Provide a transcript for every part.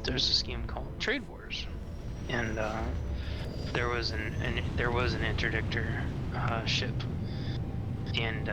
there's a scheme called Trade Wars, and there was an interdictor ship, and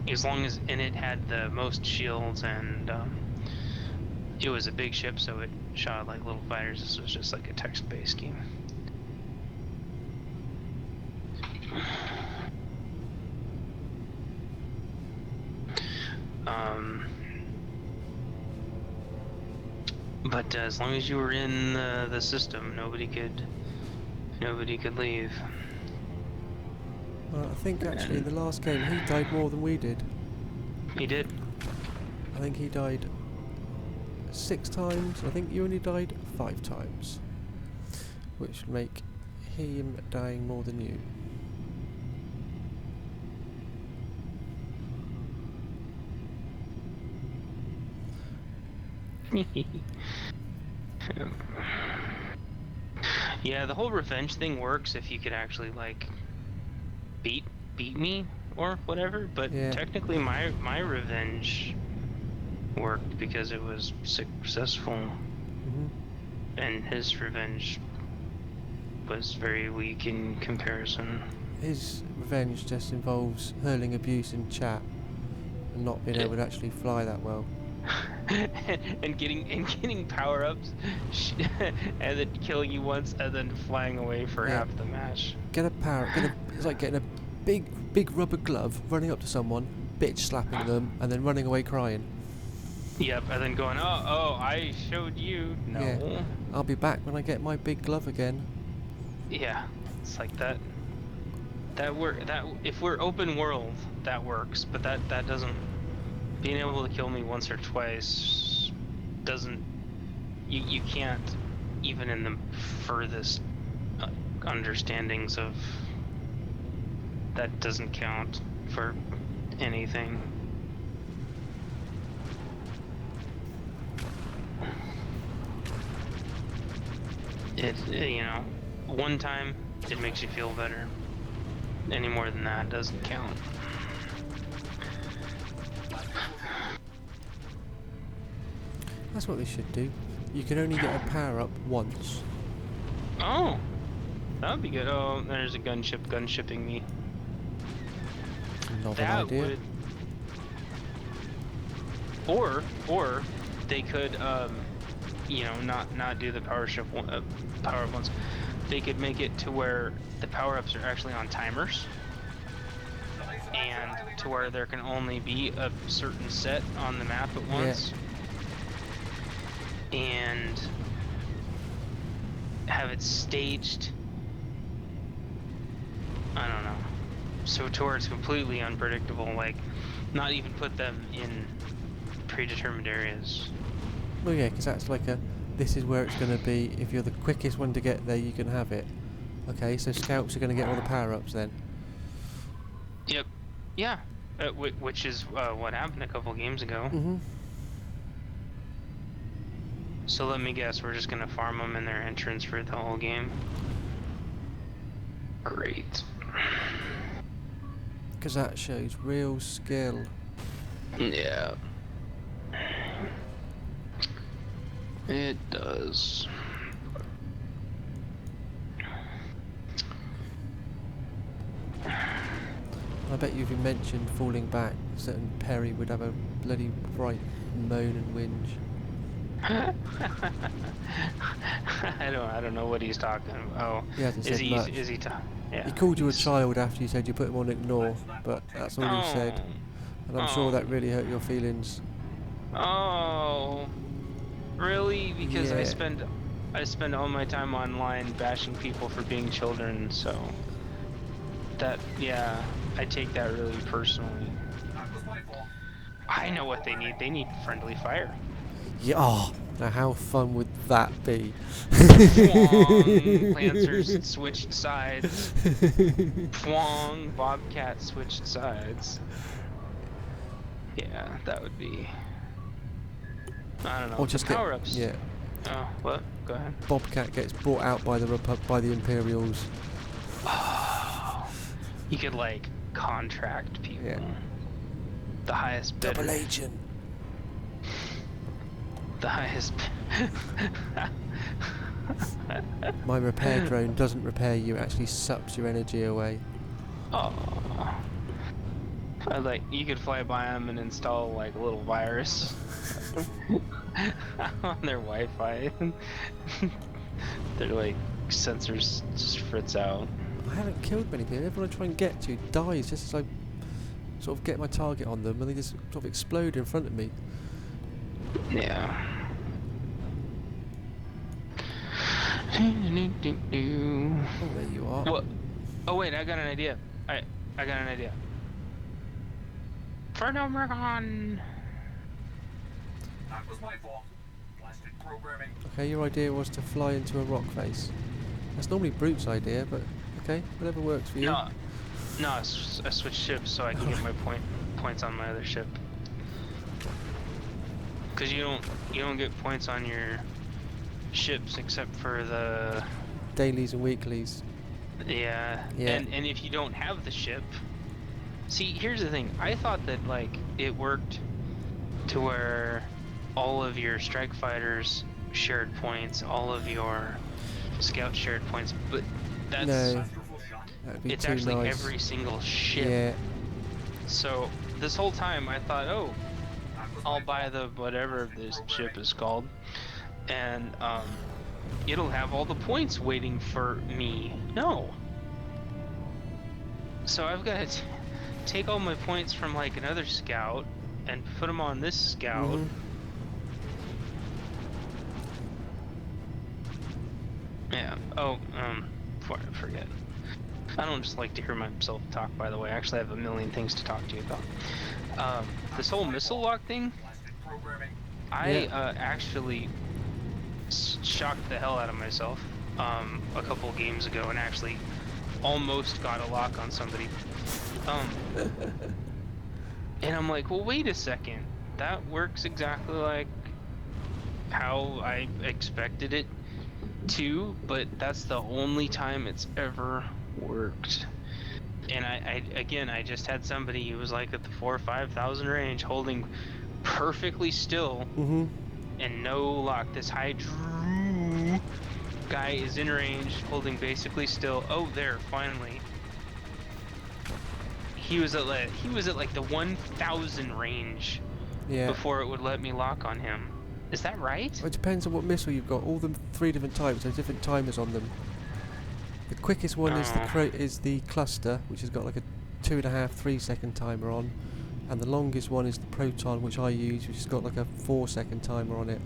as long as it had the most shields, and it was a big ship, so it shot like little fighters. This was just like a text-based scheme. But as long as you were in the system, nobody could leave. Well, I think actually in the last game he died more than we did. He did. I think he died 6 times. I think you only died 5 times, which would make him dying more than you. Yeah, the whole revenge thing works if you could actually like beat me or whatever, but yeah. Technically my revenge worked because it was successful. And his revenge was very weak in comparison. His revenge just involves hurling abuse in chat and not being able to actually fly that well. and getting power-ups and then killing you once and then flying away for half the match. It's like getting a big rubber glove, running up to someone, bitch slapping them, and then running away crying. Yep, and then going, oh, I showed you. No. Yeah. I'll be back when I get my big glove again. Yeah, it's like that. That if we're open world, that works, but that doesn't. Being able to kill me once or twice doesn't. You can't, even in the furthest understandings of. That doesn't count for anything. You know, one time it makes you feel better. Any more than that doesn't count. That's what they should do. You can only get a power up once. Oh, that would be good. Oh, there's a gun shipping me. Not an idea. Or they could, you know, not do the power up ones. They could make it to where the power-ups are actually on timers, and to where there can only be a certain set on the map at once. Yeah. And have it staged. I don't know. SwtorPaladin is completely unpredictable. Like, not even put them in predetermined areas. Well, yeah, because that's like this is where it's going to be. If you're the quickest one to get there, you can have it. Okay, so scouts are going to get all the power-ups then. Yep. Yeah. Which is what happened a couple games ago. So let me guess, we're just going to farm them in their entrance for the whole game. Great. Because that shows real skill. Yeah. It does. I bet you if you mentioned falling back, certain Perry would have a bloody bright moan and whinge. I don't know what he's talking about. He hasn't said much. Is he talking? Yeah. He called you a child after you said you put him on ignore, but that's all he said. And I'm sure that really hurt your feelings. Oh, really? Because yeah. I spend all my time online bashing people for being children, so that, yeah, I take that really personally. I know what they need. They need friendly fire. Yeah. Oh, now how fun would that be? Pwong, Lancers switched sides. Pwong, Bobcat switched sides. Yeah, that would be. I don't know. Or just power-ups. Yeah. Oh, what? Go ahead. Bobcat gets brought out by the Imperials. Oh, you could like contract people. Yeah. The highest bidder. Double agent. The highest. My repair drone doesn't repair you, it actually sucks your energy away. Oh. Like, you could fly by them and install like a little virus on their Wi-Fi. Their like sensors just fritz out. I haven't killed many people. Everyone I try and get to dies just as I sort of get my target on them and they just sort of explode in front of me. Yeah. Oh, there you are. What? Oh wait, I got an idea. I got an idea. Firehauler. That was my fault. Plastic programming. Okay, your idea was to fly into a rock face. That's normally Brute's idea, but okay, whatever works for you. No, I switched ships so I can get my points on my other ship. Cause you don't get points on your ships except for the dailies and weeklies. Yeah. And if you don't have the ship, see, here's the thing. I thought that like it worked to where all of your strike fighters shared points, all of your scouts shared points, but that's no, that'd be it's too actually nice. every single ship. Yeah. So this whole time I thought, oh, I'll buy the whatever this ship is called, and it'll have all the points waiting for me. No. So I've got to take all my points from like another scout and put them on this scout. Mm-hmm. Yeah. Oh, before I forget. I don't just like to hear myself talk, by the way. I actually have a million things to talk to you about. This whole missile lock thing, I actually shocked the hell out of myself a couple games ago and actually almost got a lock on somebody. And I'm like, well, wait a second. That works exactly like how I expected it to, but that's the only time it's ever worked. And I just had somebody who was like at the 4,000 or 5,000 range holding perfectly still and no lock. This Hydra guy is in range holding basically still. Oh, there, finally. He was at like the 1,000 range before it would let me lock on him. Is that right? Well, it depends on what missile you've got. All them 3 different types have different timers on them. The quickest one is the cluster, which has got like a 2.5-3 second timer on, and the longest one is the proton, which I use, which has got like a 4-second timer on it.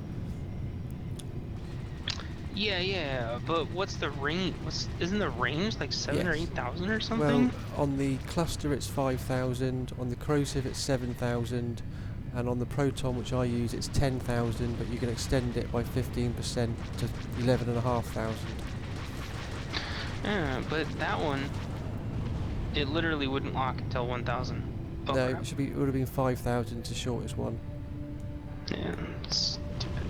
Yeah, but what's the range? Isn't the range like 7,000 or 8,000 or something? Well, on the cluster it's 5,000, on the corrosive it's 7,000, and on the proton, which I use, it's 10,000, but you can extend it by 15% to 11,500. Yeah, but that one, it literally wouldn't lock until 1,000. Oh, no, crap. it would have been 5,000 to shortest one. Yeah, it's stupid.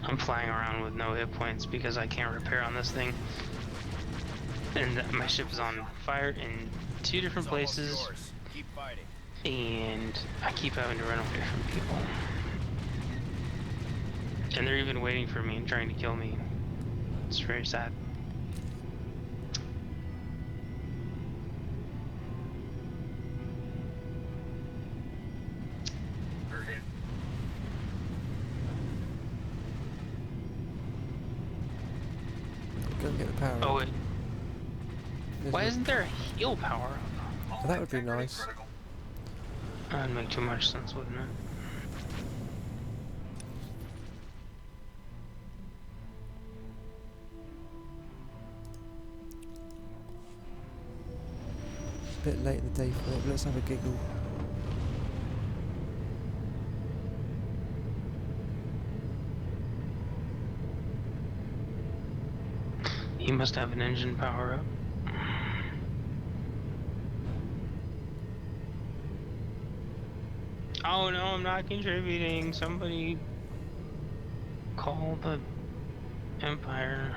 I'm flying around with no hit points because I can't repair on this thing. And my ship is on fire in 2 different places. Keep fighting. And I keep having to run away from people. And they're even waiting for me and trying to kill me. It's very sad. Go and get the power. Oh wait. Why isn't there a heal power? Well, that would be nice. That'd make too much sense, wouldn't it? It's a bit late in the day for it, but let's have a giggle. He must have an engine power up. Oh no, I'm not contributing. Somebody call the Empire.